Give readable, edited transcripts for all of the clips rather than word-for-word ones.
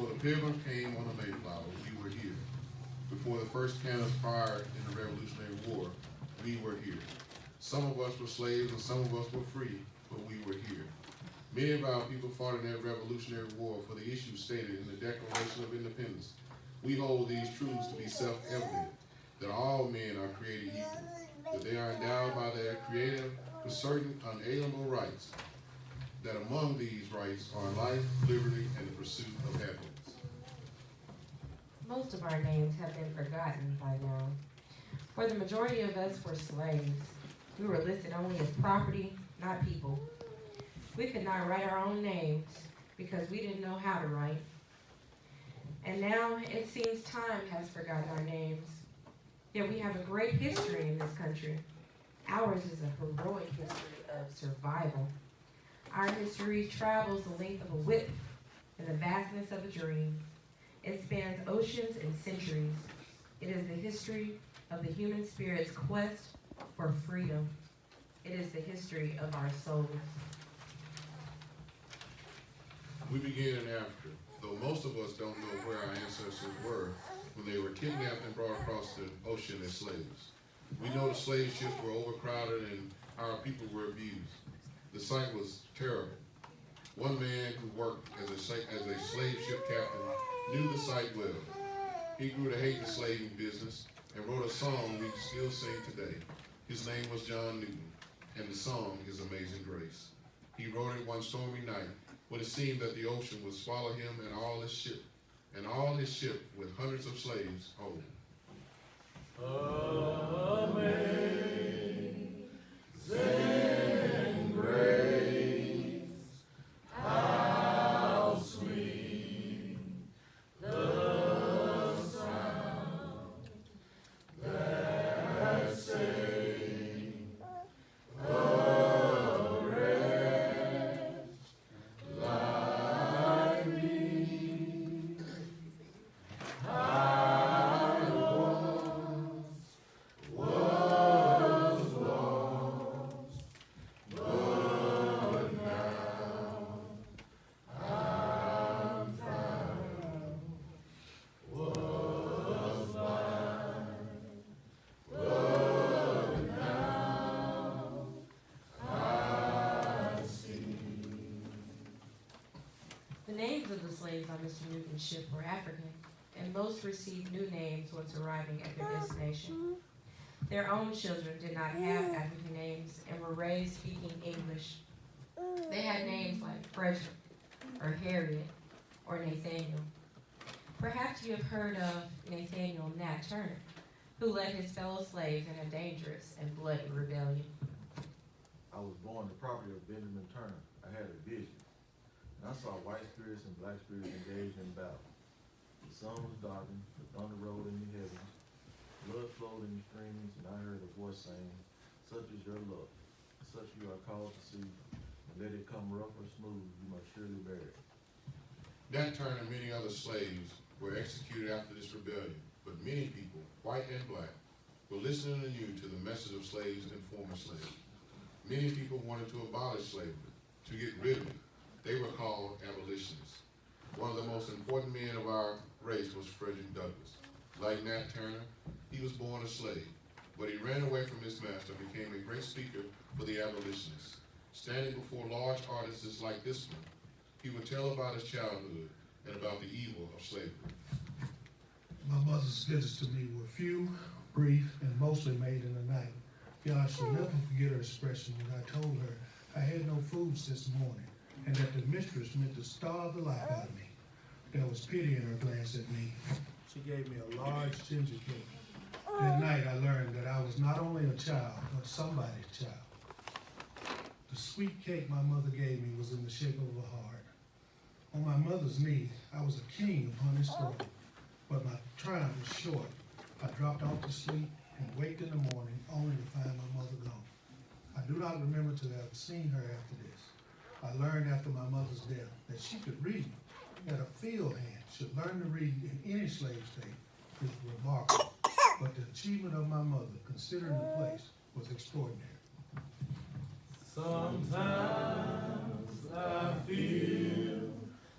Before the Pilgrims came on the Mayflower, we were here. Before the first cannons fired in the Revolutionary War, we were here. Some of us were slaves and some of us were free, but we were here. Many of our people fought in that Revolutionary War for the issues stated in the Declaration of Independence. We hold these truths to be self-evident, that all men are created equal, that they are endowed by their Creator with certain unalienable rights, that among these rights are life, liberty, and the pursuit of happiness. Most of our names have been forgotten by now. For the majority of us were slaves. We were listed only as property, not people. We could not write our own names because we didn't know how to write. And now it seems time has forgotten our names. Yet we have a great history in this country. Ours is a heroic history of survival. Our history travels the length of a whip and the vastness of a dream. It spans oceans and centuries. It is the history of the human spirit's quest for freedom. It is the history of our souls. We begin in Africa, though most of us don't know where our ancestors were when they were kidnapped and brought across the ocean as slaves. We know the slave ships were overcrowded and our people were abused. The sight was terrible. One man who worked as a slave ship captain knew the sight well. He grew to hate the slaving business and wrote a song we still sing today. His name was John Newton, and the song is Amazing Grace. He wrote it one stormy night when it seemed that the ocean would swallow him and all his ship with hundreds of slaves whole. Amazing grace, how sweet the sound that saved a wretch like me. I was lost, but now I'm found. Was blind, but now I see. The names of the slaves on Mr. Newton's ship were African, and most received new names once arriving at their destination. Their own children did not have African names and were raised speaking English. They had names like Frederick, or Harriet, or Nathaniel. Perhaps you have heard of Nathaniel Nat Turner, who led his fellow slaves in a dangerous and bloody rebellion. I was born the property of Benjamin Turner. I had a vision, and I saw white spirits and black spirits engaged in battle. The sun was darkened, the thunder rolled in the heavens, blood flowed in the streams, and I heard a voice saying, "Such is your love, such you are called to see, and let it come rough or smooth, you must surely bear it." Nat Turner and many other slaves were executed after this rebellion, but many people, white and black, were listening anew to the message of slaves and former slaves. Many people wanted to abolish slavery, to get rid of it. They were called abolitionists. One of the most important men of our race was Frederick Douglass. Like Nat Turner, he was born a slave, but he ran away from his master and became a great speaker for the abolitionists. Standing before large audiences like this one, he would tell about his childhood and about the evil of slavery. My mother's visits to me were few, brief, and mostly made in the night. Yet I shall never forget her expression when I told her I had no food since morning and that the mistress meant to starve the life out of me. There was pity in her glance at me. She gave me a large ginger cake. That night I learned that I was not only a child, but somebody's child. The sweet cake my mother gave me was in the shape of a heart. On my mother's knee, I was a king upon his throne, but my triumph was short. I dropped off to sleep and waked in the morning only to find my mother gone. I do not remember to have seen her after this. I learned after my mother's death that she could read, that a field hand should learn to read in any slave state is remarkable, but the achievement of my mother, considering the place, was extraordinary. Sometimes I feel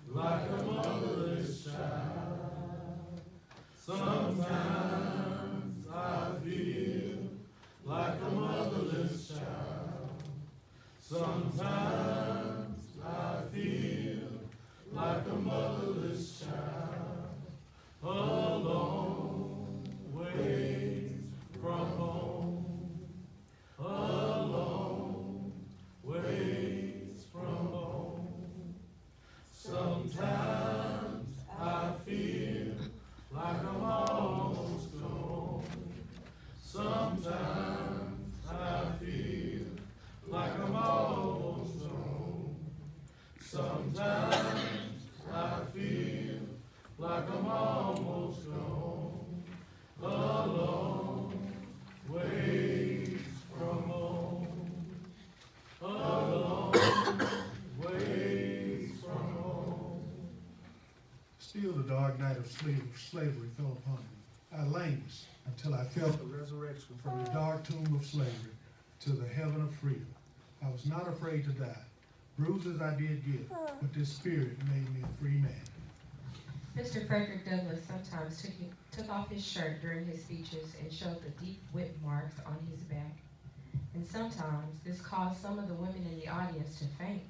like a motherless child. Still the dark night of slavery fell upon me. I languished until I felt the resurrection from the dark tomb of slavery to the heaven of freedom. I was not afraid to die. Bruises I did get, but this spirit made me a free man. Mr. Frederick Douglass sometimes took off his shirt during his speeches and showed the deep whip marks on his back. And sometimes this caused some of the women in the audience to faint.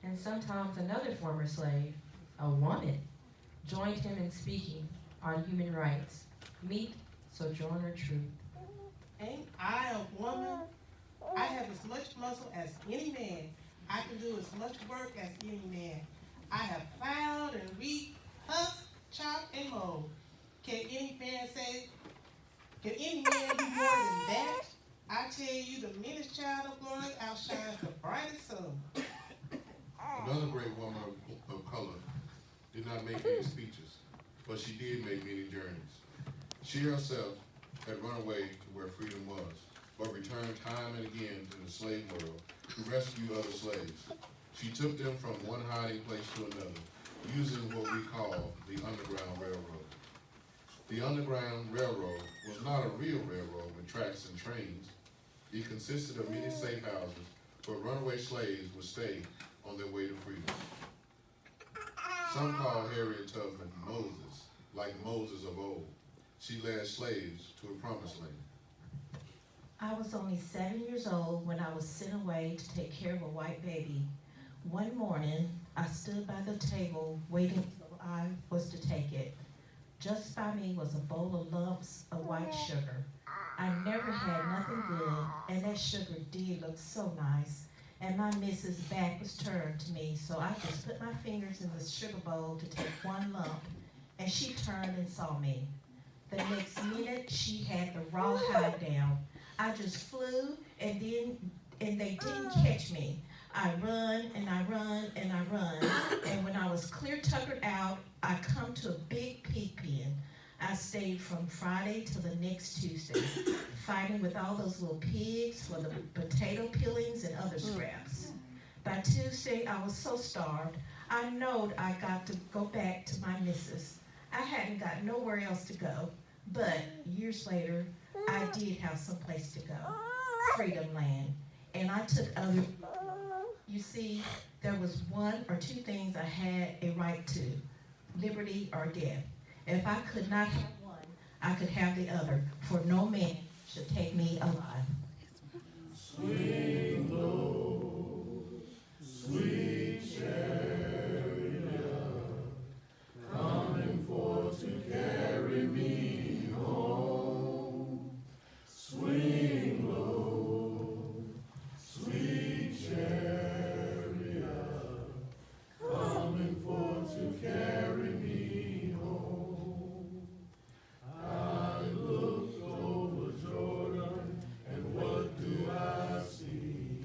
And sometimes another former slave, a woman, joined him in speaking on human rights. Meet Sojourner Truth. Ain't I a woman? I have as much muscle as any man. I can do as much work as any man. I have plowed and reaped, husked, chopped, and mowed. Can any man do more than that? I tell you, the meanest child of glory outshines the brightest sun. Another great woman of color did not make many speeches, but she did make many journeys. She herself had run away to where freedom was, but returned time and again to the slave world to rescue other slaves. She took them from one hiding place to another, using what we call the Underground Railroad. The Underground Railroad was not a real railroad with tracks and trains. It consisted of many safe houses where runaway slaves would stay on their way to freedom. Some call Harriet Tubman Moses, like Moses of old. She led slaves to a promised land. I was only 7 years old when I was sent away to take care of a white baby. One morning, I stood by the table waiting until I was to take it. Just by me was a bowl of lumps of white sugar. I never had nothing good, and that sugar did look so nice. And my missus' back was turned to me, so I just put my fingers in the sugar bowl to take one lump, and she turned and saw me. The next minute, she had the raw hide down. I just flew, and they didn't catch me. I run, and I run, and I run, and when I was clear tuckered out, I come to a big pig pen. I stayed from Friday till the next Tuesday, fighting with all those little pigs for the potato peelings and other scraps. By Tuesday, I was so starved, I knowed I got to go back to my missus. I hadn't got nowhere else to go, but years later, I did have some place to go, Freedom Land, and I took other. You see, there was one or two things I had a right to, liberty or death. If I could not have one, I could have the other, for no man should take me alive. Swing low, sweet chariot, coming forth to carry me home. Swing low, sweet chariot, coming forth to carry me home. I looked over Jordan, and what do I see?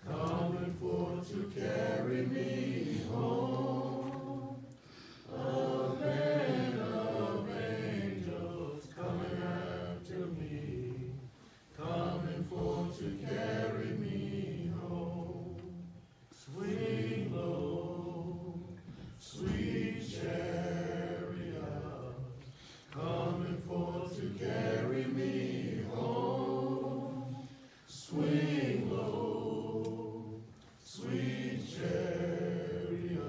Coming forth to carry me home. A band of angels coming after me, coming forth to carry me home. Swing low, sweet chariot, coming forth to carry me home. Swing low, sweet chariot,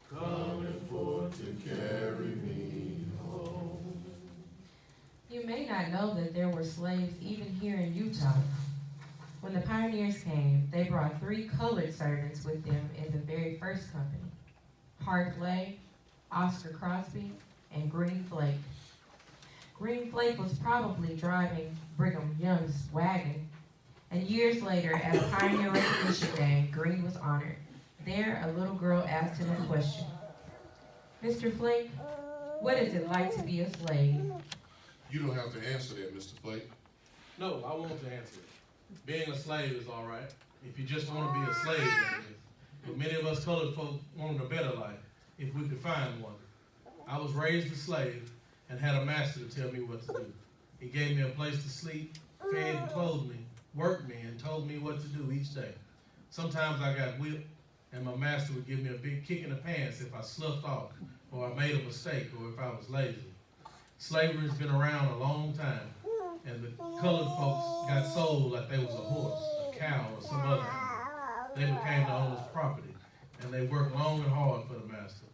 coming forth to carry me home. You may not know that there were slaves even here in Utah. When the pioneers came, they brought 3 colored servants with them in the very first company: Hart Lay, Oscar Crosby, and Green Flake. Green Flake was probably driving Brigham Young's wagon, and years later, at a Pioneer Recognition Day, Green was honored. There, a little girl asked him a question. Mr. Flake, what is it like to be a slave? You don't have to answer that, Mr. Flake. No, I want to answer it. Being a slave is all right. If you just want to be a slave, that is. But many of us colored folks wanted a better life, if we could find one. I was raised a slave and had a master to tell me what to do. He gave me a place to sleep, fed and clothed me, worked me, and told me what to do each day. Sometimes I got whipped, and my master would give me a big kick in the pants if I sloughed off, or I made a mistake, or if I was lazy. Slavery's been around a long time, and the colored folks got sold like they was a horse, a cow, or some other animal. They became the owner's property, and they worked long and hard for the master.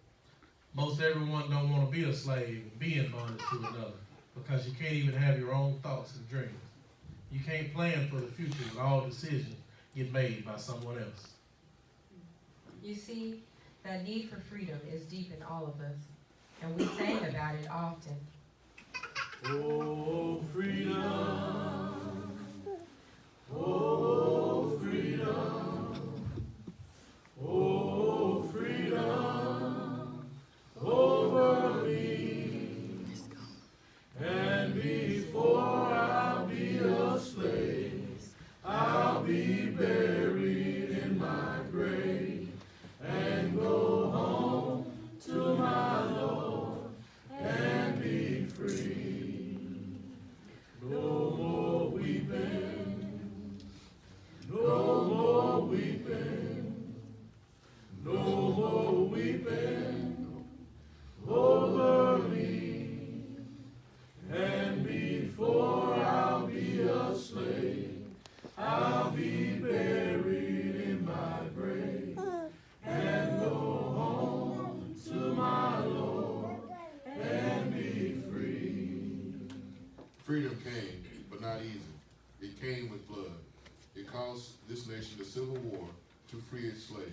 Most everyone don't want to be a slave and be in bondage to another, because you can't even have your own thoughts and dreams. You can't plan for the future when all decisions get made by someone else. You see, that need for freedom is deep in all of us, and we sing about it often. Oh, freedom. Oh, freedom. Oh, freedom over me. And before I'll be a slave, I'll be buried in my grave and go home to my Lord and be free. No more weeping, no more weeping, no more weeping over me. And before I'll be a slave, I'll be buried in my grave and go home to my Lord and be free. Freedom came, but not easy. It came with blood. It cost this nation the Civil War to free its slaves.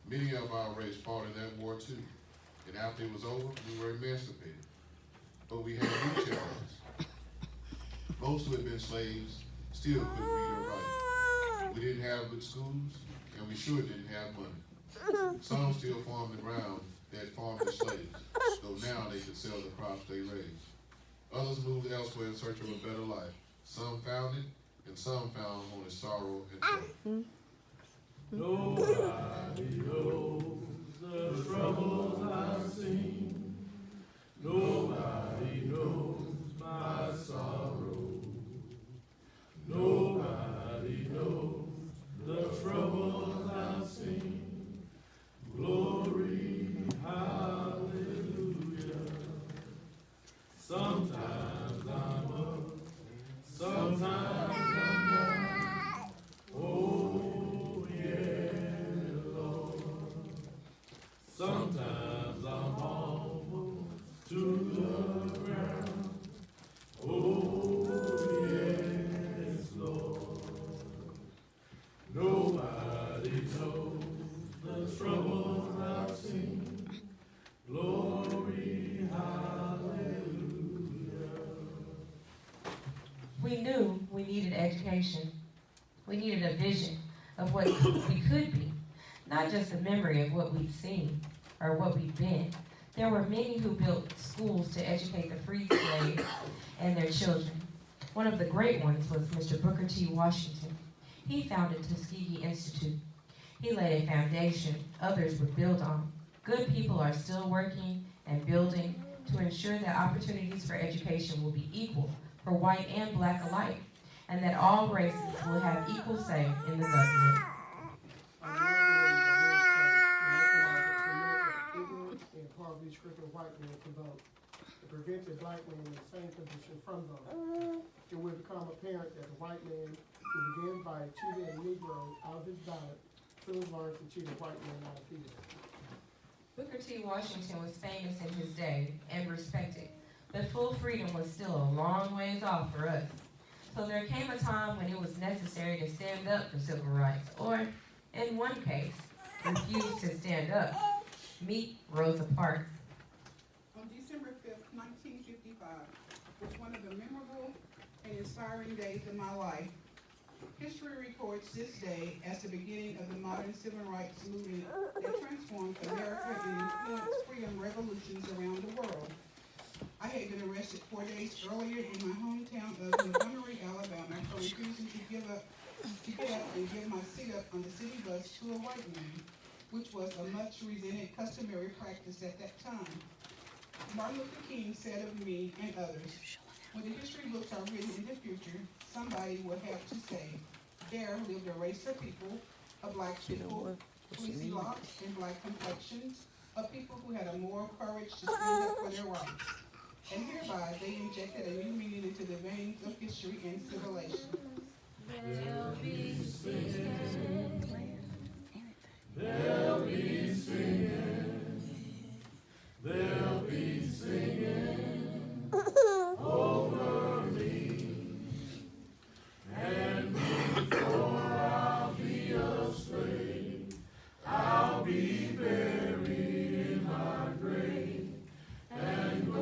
Many of our race fought in that war too, and after it was over, we were emancipated. But we had new challenges. Most who had been slaves still couldn't read or write. We didn't have good schools, and we sure didn't have money. Some still farmed the ground that farmed the slaves, though now they could sell the crops they raised. Others moved elsewhere in search of a better life. Some found it, and some found only sorrow and trouble. Nobody knows the troubles I've seen. Nobody knows my sorrow. Nobody knows the troubles I've seen. Glory, hallelujah. Sometimes I'm up, sometimes I'm down. Oh, yeah, Lord. Sometimes I'm almost to the ground. Oh, yes, Lord. Nobody knows the troubles I've seen. Glory, hallelujah. We knew we needed education. We needed a vision of what we could be, not just a memory of what we'd seen or what we'd been. There were many who built schools to educate the freed slaves and their children. One of the great ones was Mr. Booker T. Washington. He founded Tuskegee Institute. He laid a foundation others would build on. Good people are still working and building to ensure that opportunities for education will be equal for white and black alike, and that all races will have equal say in the government. And poverty-stricken white men to vote. It prevented black men in the same position from voting. It will become apparent that the white man who begins by cheating a Negro out of his ballot soon learns to cheat a white man out of his. Booker T. Washington was famous in his day and respected, but full freedom was still a long ways off for us. So there came a time when it was necessary to stand up for civil rights, or, in one case, refuse to stand up. Meet Rosa Parks. On December 5th, 1955, was one of the memorable and inspiring days of my life. History records this day as the beginning of the modern civil rights movement that transformed America and influenced freedom revolutions around the world. I had been arrested 4 days earlier in my hometown of Montgomery, Alabama, for refusing to get up and give my seat up on the city bus to a white man, which was a much resented customary practice at that time. Martin Luther King said of me and others, when the history books are written in the future, somebody will have to say, there lived a race of people, of black people, fleecy locks, and black complexions, of people who had a moral courage to stand up for their rights. And hereby they injected a new meaning into the veins of history and civilization. There'll be singing. There'll be singing. There'll be singing over me. And before I'll be a slave, I'll be buried in my grave and go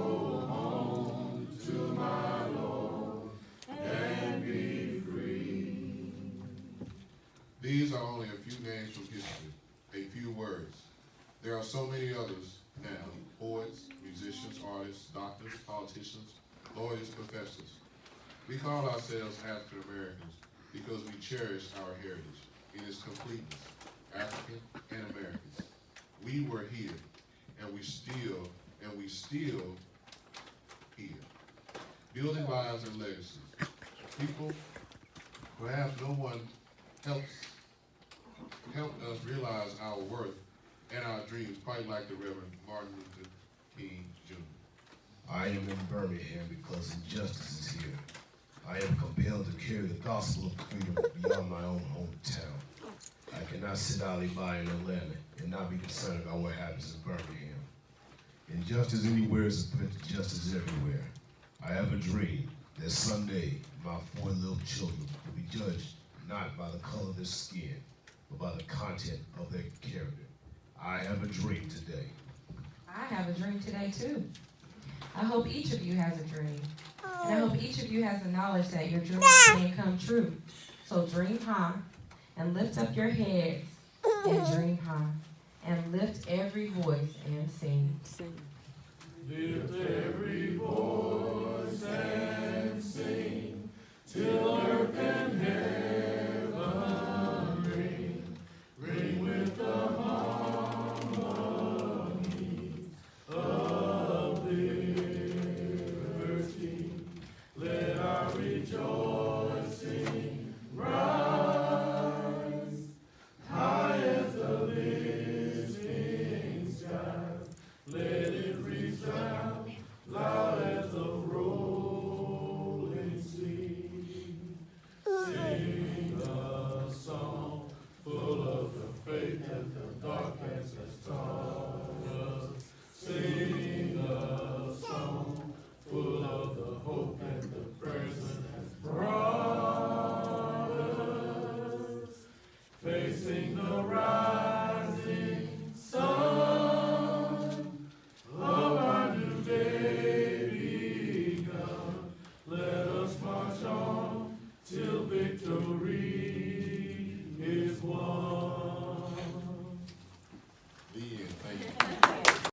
home to my Lord and be free. These are only a few names from history, a few words. There are so many others now, poets, musicians, artists, doctors, politicians, lawyers, professors. We call ourselves African Americans because we cherish our heritage in its completeness, African and American. We were here, and we still here, building lives and legacies. People, perhaps no one helped us realize our worth and our dreams quite like the Reverend Martin Luther King Jr. I am in Birmingham because injustice is here. I am compelled to carry the gospel of freedom beyond my own hometown. I cannot sit idly by in Atlanta and not be concerned about what happens in Birmingham. Injustice anywhere is a threat to justice everywhere. I have a dream that someday my 4 little children will be judged not by the color of their skin, but by the content of their character. I have a dream today. I have a dream today too. I hope each of you has a dream. And I hope each of you has the knowledge that your dreams can come true. So dream high and lift up your heads and dream high. And lift every voice and sing. Lift every